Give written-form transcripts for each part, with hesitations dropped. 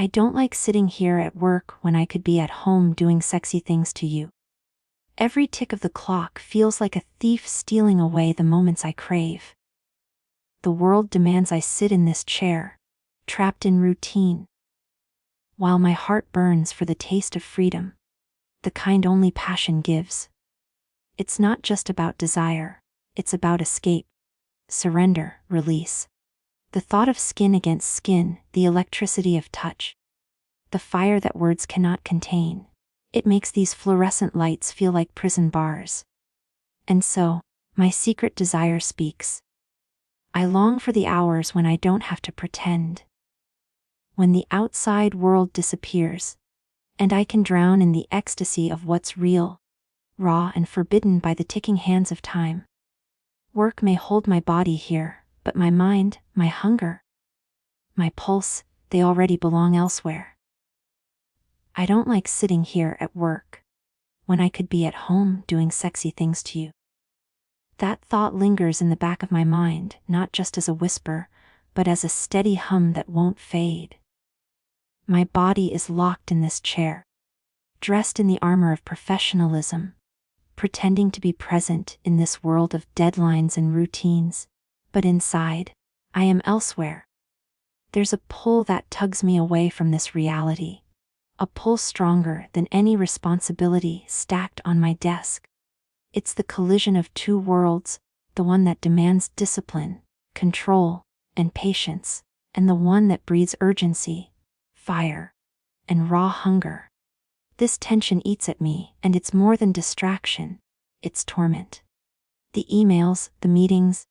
I don't like sitting here at work when I could be at home doing sexy things to you. Every tick of the clock feels like a thief stealing away the moments I crave. The world demands I sit in this chair, trapped in routine, while my heart burns for the taste of freedom, the kind only passion gives. It's not just about desire, it's about escape, surrender, release. The thought of skin against skin, the electricity of touch, the fire that words cannot contain. It makes these fluorescent lights feel like prison bars. And so, my secret desire speaks. I long for the hours when I don't have to pretend. When the outside world disappears, and I can drown in the ecstasy of what's real, raw and forbidden by the ticking hands of time. Work may hold my body here, but my mind, my hunger, my pulse, they already belong elsewhere. I don't like sitting here at work, when I could be at home doing sexy things to you. That thought lingers in the back of my mind, not just as a whisper, but as a steady hum that won't fade. My body is locked in this chair, dressed in the armor of professionalism, pretending to be present in this world of deadlines and routines, but inside, I am elsewhere. There's a pull that tugs me away from this reality, a pull stronger than any responsibility stacked on my desk. It's the collision of two worlds, the one that demands discipline, control, and patience, and the one that breathes urgency, fire, and raw hunger. This tension eats at me, and it's more than distraction, it's torment. The emails, the meetings,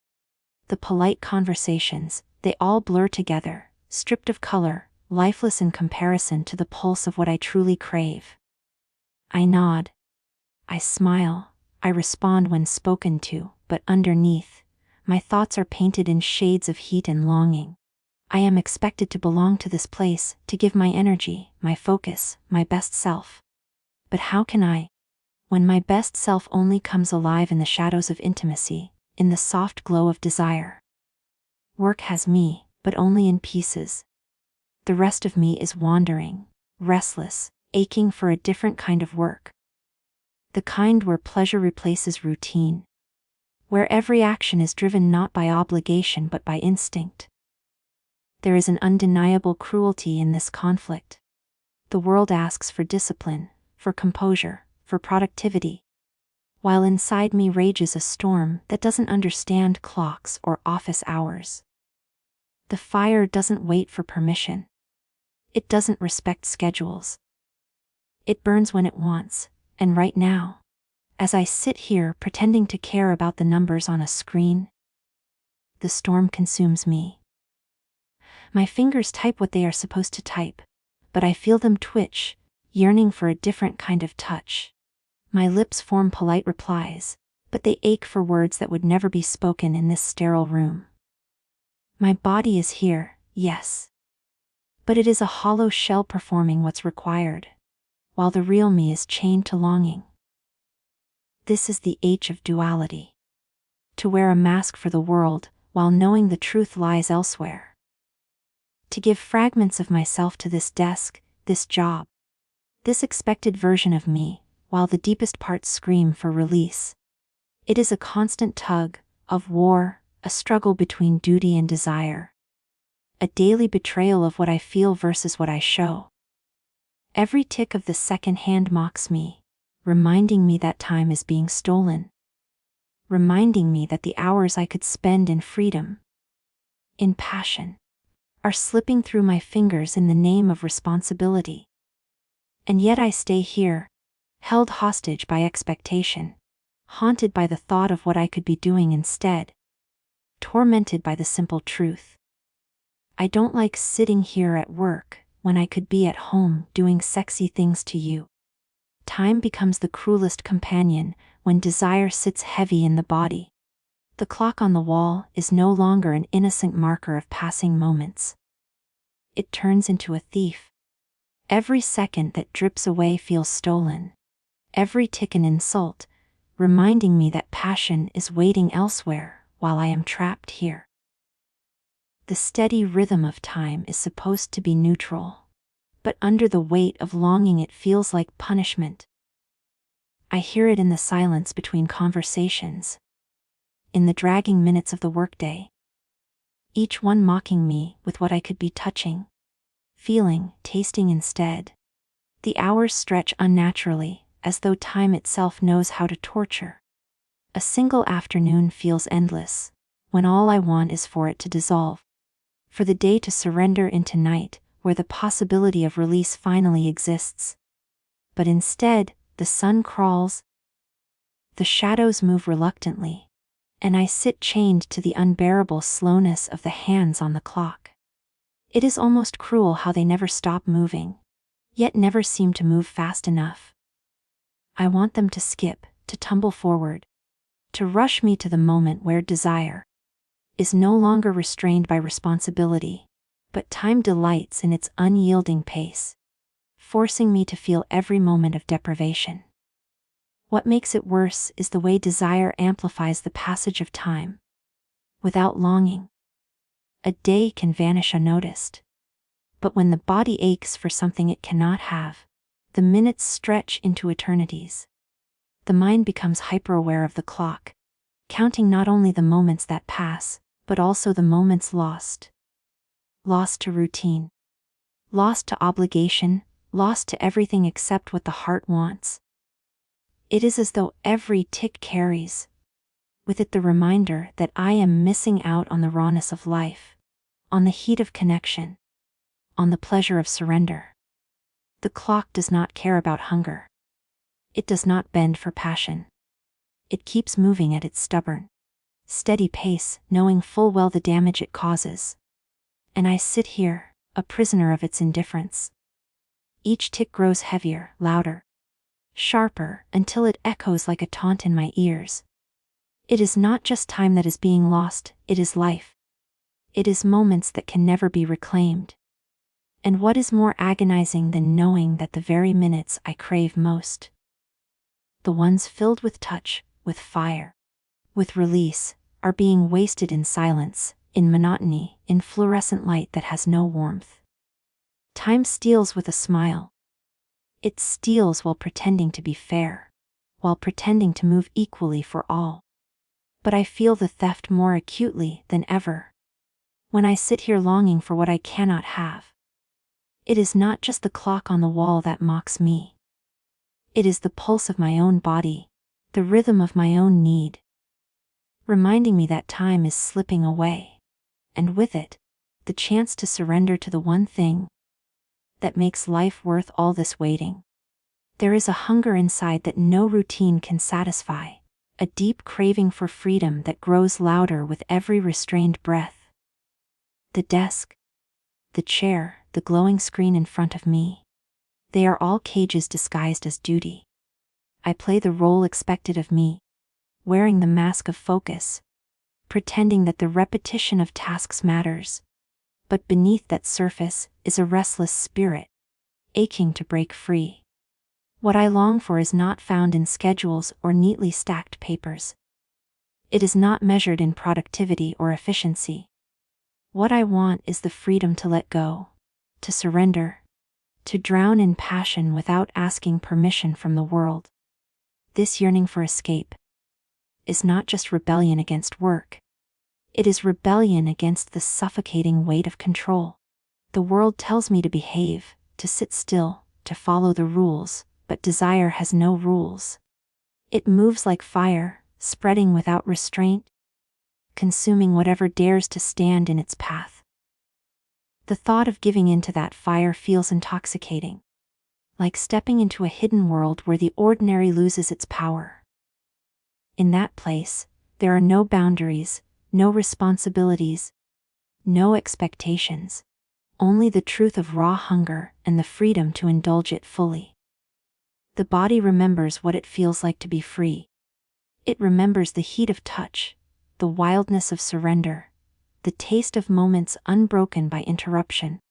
the polite conversations, they all blur together, stripped of color, lifeless in comparison to the pulse of what I truly crave. I nod. I smile. I respond when spoken to, but underneath, my thoughts are painted in shades of heat and longing. I am expected to belong to this place, to give my energy, my focus, my best self. But how can I, when my best self only comes alive in the shadows of intimacy, in the soft glow of desire? Work has me, but only in pieces. The rest of me is wandering, restless, aching for a different kind of work. The kind where pleasure replaces routine, where every action is driven not by obligation but by instinct. There is an undeniable cruelty in this conflict. The world asks for discipline, for composure, for productivity, while inside me rages a storm that doesn't understand clocks or office hours. The fire doesn't wait for permission. It doesn't respect schedules. It burns when it wants, and right now, as I sit here pretending to care about the numbers on a screen, the storm consumes me. My fingers type what they are supposed to type, but I feel them twitch, yearning for a different kind of touch. My lips form polite replies, but they ache for words that would never be spoken in this sterile room. My body is here, yes, but it is a hollow shell performing what's required, while the real me is chained to longing. This is the age of duality. To wear a mask for the world, while knowing the truth lies elsewhere. To give fragments of myself to this desk, this job, this expected version of me, while the deepest parts scream for release. It is a constant tug, of war, a struggle between duty and desire. A daily betrayal of what I feel versus what I show. Every tick of the second hand mocks me, reminding me that time is being stolen. Reminding me that the hours I could spend in freedom, in passion, are slipping through my fingers in the name of responsibility. And yet I stay here, held hostage by expectation, haunted by the thought of what I could be doing instead, tormented by the simple truth. I don't like sitting here at work, when I could be at home doing sexy things to you. Time becomes the cruelest companion, when desire sits heavy in the body. The clock on the wall is no longer an innocent marker of passing moments. It turns into a thief. Every second that drips away feels stolen. Every tick an insult, reminding me that passion is waiting elsewhere, while I am trapped here. The steady rhythm of time is supposed to be neutral. but under the weight of longing it feels like punishment. I hear it in the silence between conversations, in the dragging minutes of the workday, each one mocking me with what I could be touching, feeling, tasting instead. The hours stretch unnaturally, as though time itself knows how to torture. A single afternoon feels endless, when all I want is for it to dissolve, for the day to surrender into night, where the possibility of release finally exists. But instead, the sun crawls, the shadows move reluctantly, and I sit chained to the unbearable slowness of the hands on the clock. It is almost cruel how they never stop moving, yet never seem to move fast enough. I want them to skip, to tumble forward, to rush me to the moment where desire is no longer restrained by responsibility, but time delights in its unyielding pace, forcing me to feel every moment of deprivation. What makes it worse is the way desire amplifies the passage of time. Without longing, a day can vanish unnoticed. But when the body aches for something it cannot have, the minutes stretch into eternities. The mind becomes hyper-aware of the clock, counting not only the moments that pass, but also the moments lost. Lost to routine, lost to obligation, lost to everything except what the heart wants. It is as though every tick carries with it the reminder that I am missing out on the rawness of life, on the heat of connection, on the pleasure of surrender. The clock does not care about hunger. It does not bend for passion. It keeps moving at its stubborn, steady pace, knowing full well the damage it causes. And I sit here, a prisoner of its indifference. Each tick grows heavier, louder, sharper, until it echoes like a taunt in my ears. It is not just time that is being lost, it is life. It is moments that can never be reclaimed. And what is more agonizing than knowing that the very minutes I crave most, the ones filled with touch, with fire, with release, are being wasted in silence, in monotony, in fluorescent light that has no warmth. Time steals with a smile. It steals while pretending to be fair, while pretending to move equally for all. But I feel the theft more acutely than ever, when I sit here longing for what I cannot have. It is not just the clock on the wall that mocks me. It is the pulse of my own body, the rhythm of my own need, reminding me that time is slipping away, and with it, the chance to surrender to the one thing that makes life worth all this waiting. There is a hunger inside that no routine can satisfy, a deep craving for freedom that grows louder with every restrained breath. The desk, the chair, the glowing screen in front of me, they are all cages disguised as duty. I play the role expected of me, wearing the mask of focus, pretending that the repetition of tasks matters. But beneath that surface is a restless spirit, aching to break free. What I long for is not found in schedules or neatly stacked papers. It is not measured in productivity or efficiency. What I want is the freedom to let go, to surrender, to drown in passion without asking permission from the world. This yearning for escape is not just rebellion against work. It is rebellion against the suffocating weight of control. The world tells me to behave, to sit still, to follow the rules, but desire has no rules. It moves like fire, spreading without restraint, consuming whatever dares to stand in its path. The thought of giving in to that fire feels intoxicating, like stepping into a hidden world where the ordinary loses its power. In that place, there are no boundaries, no responsibilities, no expectations, only the truth of raw hunger and the freedom to indulge it fully. The body remembers what it feels like to be free. It remembers the heat of touch, the wildness of surrender, the taste of moments unbroken by interruption.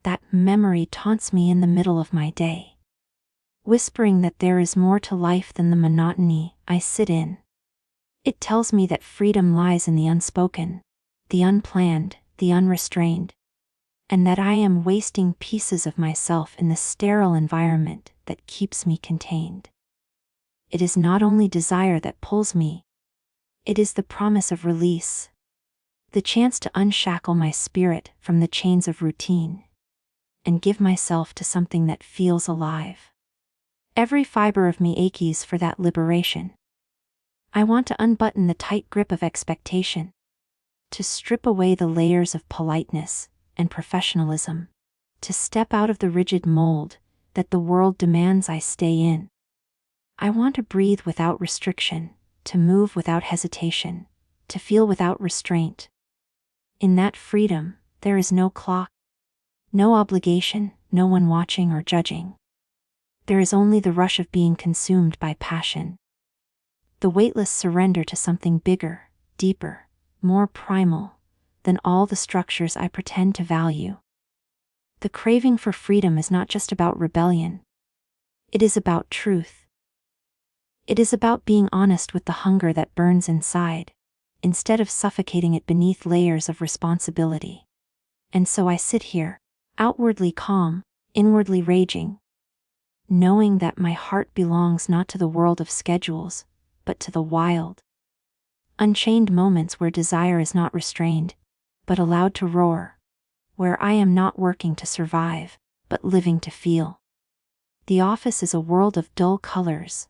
That memory taunts me in the middle of my day, whispering that there is more to life than the monotony I sit in. It tells me that freedom lies in the unspoken, the unplanned, the unrestrained. and that I am wasting pieces of myself in the sterile environment that keeps me contained. It is not only desire that pulls me, it is the promise of release, the chance to unshackle my spirit from the chains of routine, and give myself to something that feels alive. Every fiber of me aches for that liberation. I want to unbutton the tight grip of expectation, to strip away the layers of politeness and professionalism, to step out of the rigid mold that the world demands I stay in. I want to breathe without restriction, to move without hesitation, to feel without restraint. In that freedom, there is no clock, no obligation, no one watching or judging. There is only the rush of being consumed by passion. The weightless surrender to something bigger, deeper, more primal than all the structures I pretend to value. The craving for freedom is not just about rebellion. It is about truth. It is about being honest with the hunger that burns inside, instead of suffocating it beneath layers of responsibility. And so I sit here, outwardly calm, inwardly raging, knowing that my heart belongs not to the world of schedules, but to the wild, unchained moments where desire is not restrained, but allowed to roar, where I am not working to survive, but living to feel. The office is a world of dull colors,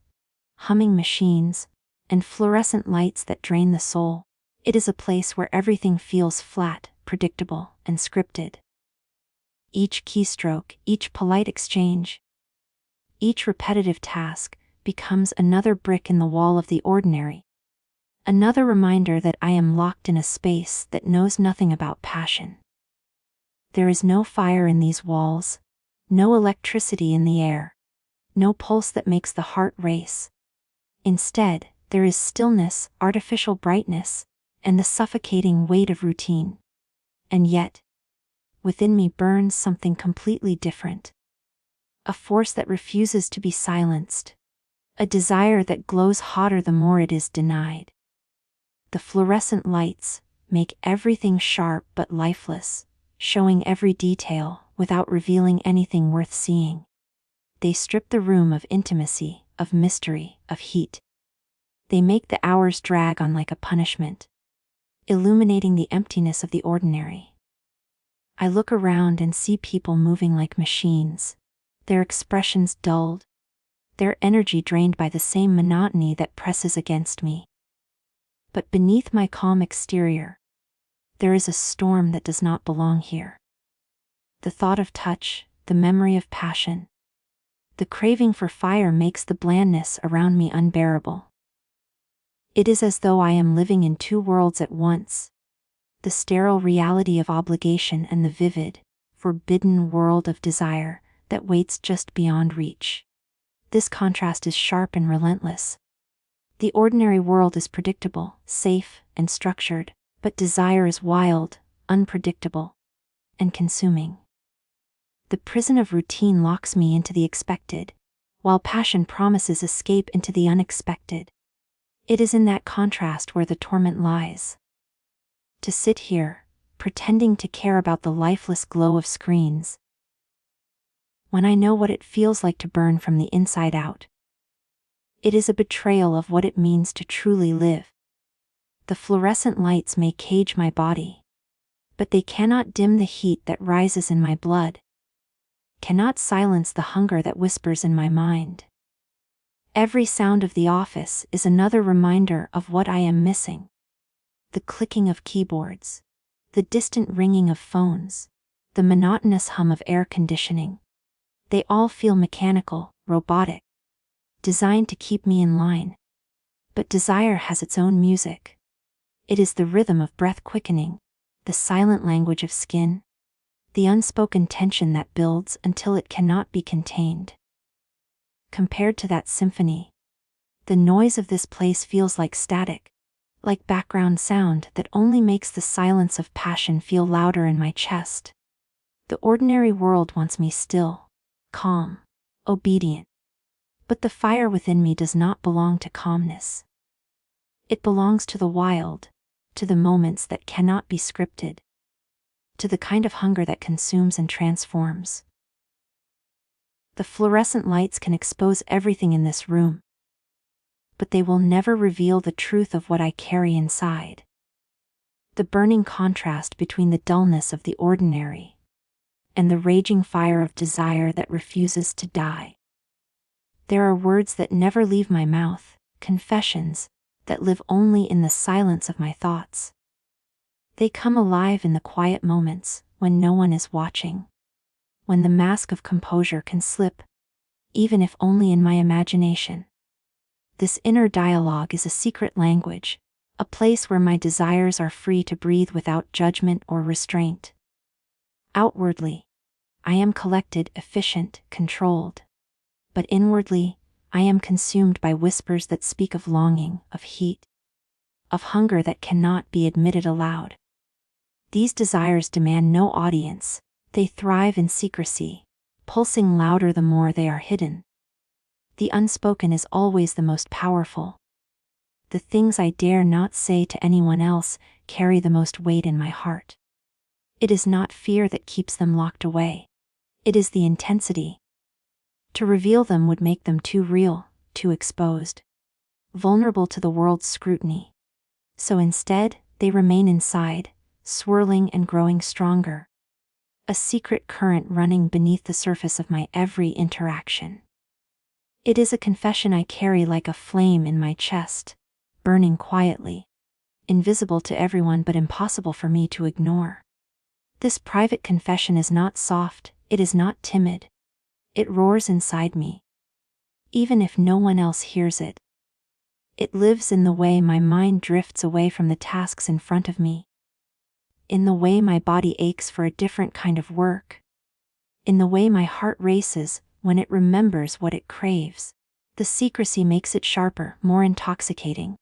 humming machines, and fluorescent lights that drain the soul. It is a place where everything feels flat, predictable, and scripted. Each keystroke, each polite exchange, each repetitive task becomes another brick in the wall of the ordinary. Another reminder that I am locked in a space that knows nothing about passion. There is no fire in these walls, no electricity in the air, no pulse that makes the heart race. Instead, there is stillness, artificial brightness, and the suffocating weight of routine. And yet, within me burns something completely different. A force that refuses to be silenced. A desire that glows hotter the more it is denied. The fluorescent lights make everything sharp but lifeless, showing every detail without revealing anything worth seeing. They strip the room of intimacy, of mystery, of heat. They make the hours drag on like a punishment, illuminating the emptiness of the ordinary. I look around and see people moving like machines, their expressions dulled, their energy drained by the same monotony that presses against me. But beneath my calm exterior, there is a storm that does not belong here. The thought of touch, the memory of passion, the craving for fire makes the blandness around me unbearable. It is as though I am living in two worlds at once, the sterile reality of obligation and the vivid, forbidden world of desire that waits just beyond reach. This contrast is sharp and relentless. The ordinary world is predictable, safe, and structured, but desire is wild, unpredictable, and consuming. The prison of routine locks me into the expected, while passion promises escape into the unexpected. It is in that contrast where the torment lies. To sit here, pretending to care about the lifeless glow of screens, when I know what it feels like to burn from the inside out. It is a betrayal of what it means to truly live. The fluorescent lights may cage my body, but they cannot dim the heat that rises in my blood, cannot silence the hunger that whispers in my mind. Every sound of the office is another reminder of what I am missing. The clicking of keyboards, the distant ringing of phones, the monotonous hum of air conditioning. They all feel mechanical, robotic, designed to keep me in line. But desire has its own music. It is the rhythm of breath quickening, the silent language of skin, the unspoken tension that builds until it cannot be contained. Compared to that symphony, the noise of this place feels like static, like background sound that only makes the silence of passion feel louder in my chest. The ordinary world wants me still, calm, obedient. But the fire within me does not belong to calmness. It belongs to the wild, to the moments that cannot be scripted, to the kind of hunger that consumes and transforms. The fluorescent lights can expose everything in this room, but they will never reveal the truth of what I carry inside. The burning contrast between the dullness of the ordinary and the raging fire of desire that refuses to die. There are words that never leave my mouth, confessions that live only in the silence of my thoughts. They come alive in the quiet moments, when no one is watching, when the mask of composure can slip, even if only in my imagination. This inner dialogue is a secret language, a place where my desires are free to breathe without judgment or restraint. Outwardly, I am collected, efficient, controlled. But inwardly, I am consumed by whispers that speak of longing, of heat, of hunger that cannot be admitted aloud. These desires demand no audience, they thrive in secrecy, pulsing louder the more they are hidden. The unspoken is always the most powerful. The things I dare not say to anyone else carry the most weight in my heart. It is not fear that keeps them locked away. It is the intensity. To reveal them would make them too real, too exposed, vulnerable to the world's scrutiny. So instead, they remain inside, swirling and growing stronger. A secret current running beneath the surface of my every interaction. It is a confession I carry like a flame in my chest, burning quietly, invisible to everyone but impossible for me to ignore. This private confession is not soft, it is not timid. It roars inside me. Even if no one else hears it. It lives in the way my mind drifts away from the tasks in front of me. In the way my body aches for a different kind of work. In the way my heart races when it remembers what it craves. The secrecy makes it sharper, more intoxicating.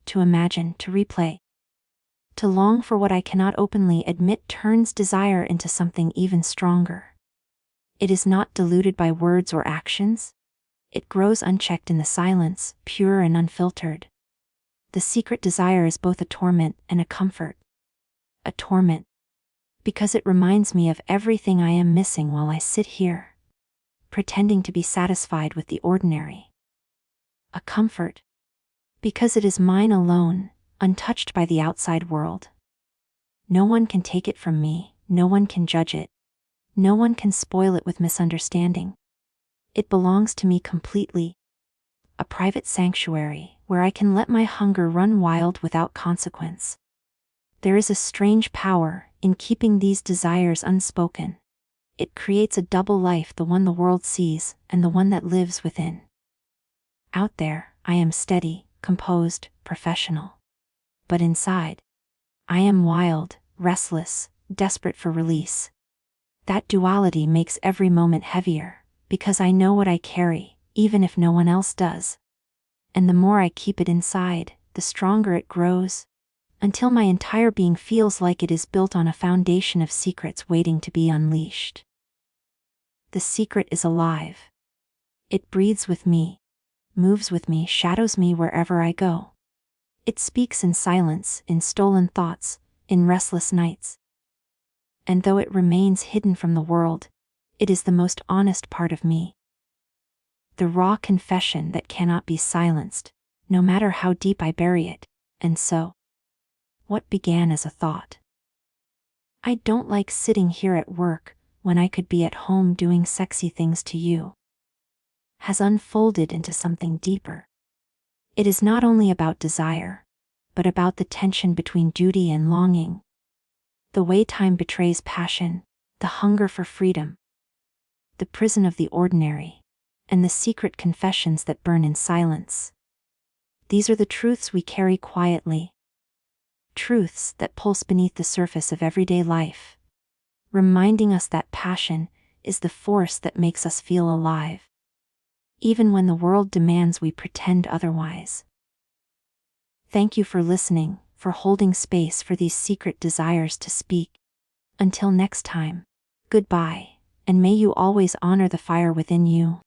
To imagine, to replay. To long for what I cannot openly admit turns desire into something even stronger. It is not diluted by words or actions. It grows unchecked in the silence, pure and unfiltered. The secret desire is both a torment and a comfort. A torment, because it reminds me of everything I am missing while I sit here, pretending to be satisfied with the ordinary. A comfort, because it is mine alone, untouched by the outside world. No one can take it from me, no one can judge it. No one can spoil it with misunderstanding. It belongs to me completely. A private sanctuary, where I can let my hunger run wild without consequence. There is a strange power in keeping these desires unspoken. It creates a double life, the one the world sees, and the one that lives within. Out there, I am steady, composed, professional. But inside, I am wild, restless, desperate for release. That duality makes every moment heavier, because I know what I carry, even if no one else does. And the more I keep it inside, the stronger it grows, until my entire being feels like it is built on a foundation of secrets waiting to be unleashed. The secret is alive. It breathes with me, moves with me, shadows me wherever I go. It speaks in silence, in stolen thoughts, in restless nights. And though it remains hidden from the world, it is the most honest part of me. The raw confession that cannot be silenced, no matter how deep I bury it. And so, what began as a thought, I don't like sitting here at work when I could be at home doing sexy things to you, has unfolded into something deeper. It is not only about desire, but about the tension between duty and longing. The way time betrays passion, the hunger for freedom, the prison of the ordinary, and the secret confessions that burn in silence. These are the truths we carry quietly. Truths that pulse beneath the surface of everyday life, reminding us that passion is the force that makes us feel alive, even when the world demands we pretend otherwise. Thank you for listening, for holding space for these secret desires to speak. Until next time, goodbye, and may you always honor the fire within you.